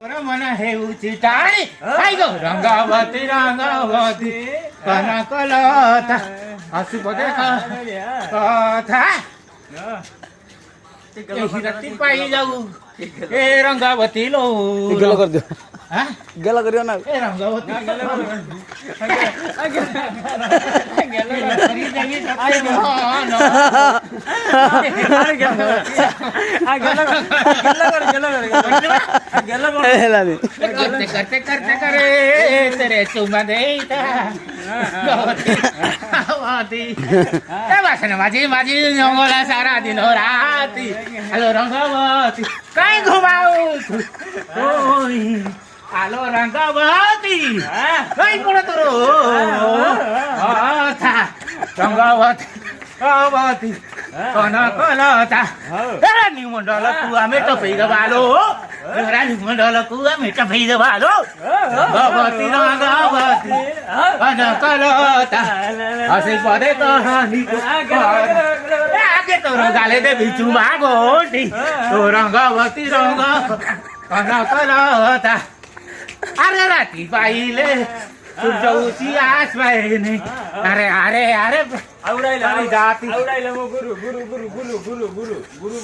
મને હેવું ચિતાણી આઈ ગયો રંગાવતી રંગાવતી કનકલતા હસી બધે કથા રતી પાઈ જાઉં એ રંગાવતી લો ગેલો કરી દો હા ગેલો કર્યો ના એ રંગાવતી करते करते करे तेरे चुमा देता माझी माझी रंगोला सारा दिन हो राती हॅलो रंगावती काय घुमाऊ हॅलो रंगावती काय बोलत रो रंगावती रंगावती कनकलता रानी मंडल तू आम्ही टपई गवालो रानी मंडल तू आम्ही टपई गवालो रंगावती रंगावती कनकलता हसी पदे कहानी आगे तो रंगाले दे बिचू मागोटी तो रंगावती रंगा कनकलता अरे राती पाहिले तुझी आस पाहिजे अरे अरे अरे आवडायला जाती आवडायला मग गुरु गुरु गुरु गुरु गुरु गुरु गुरु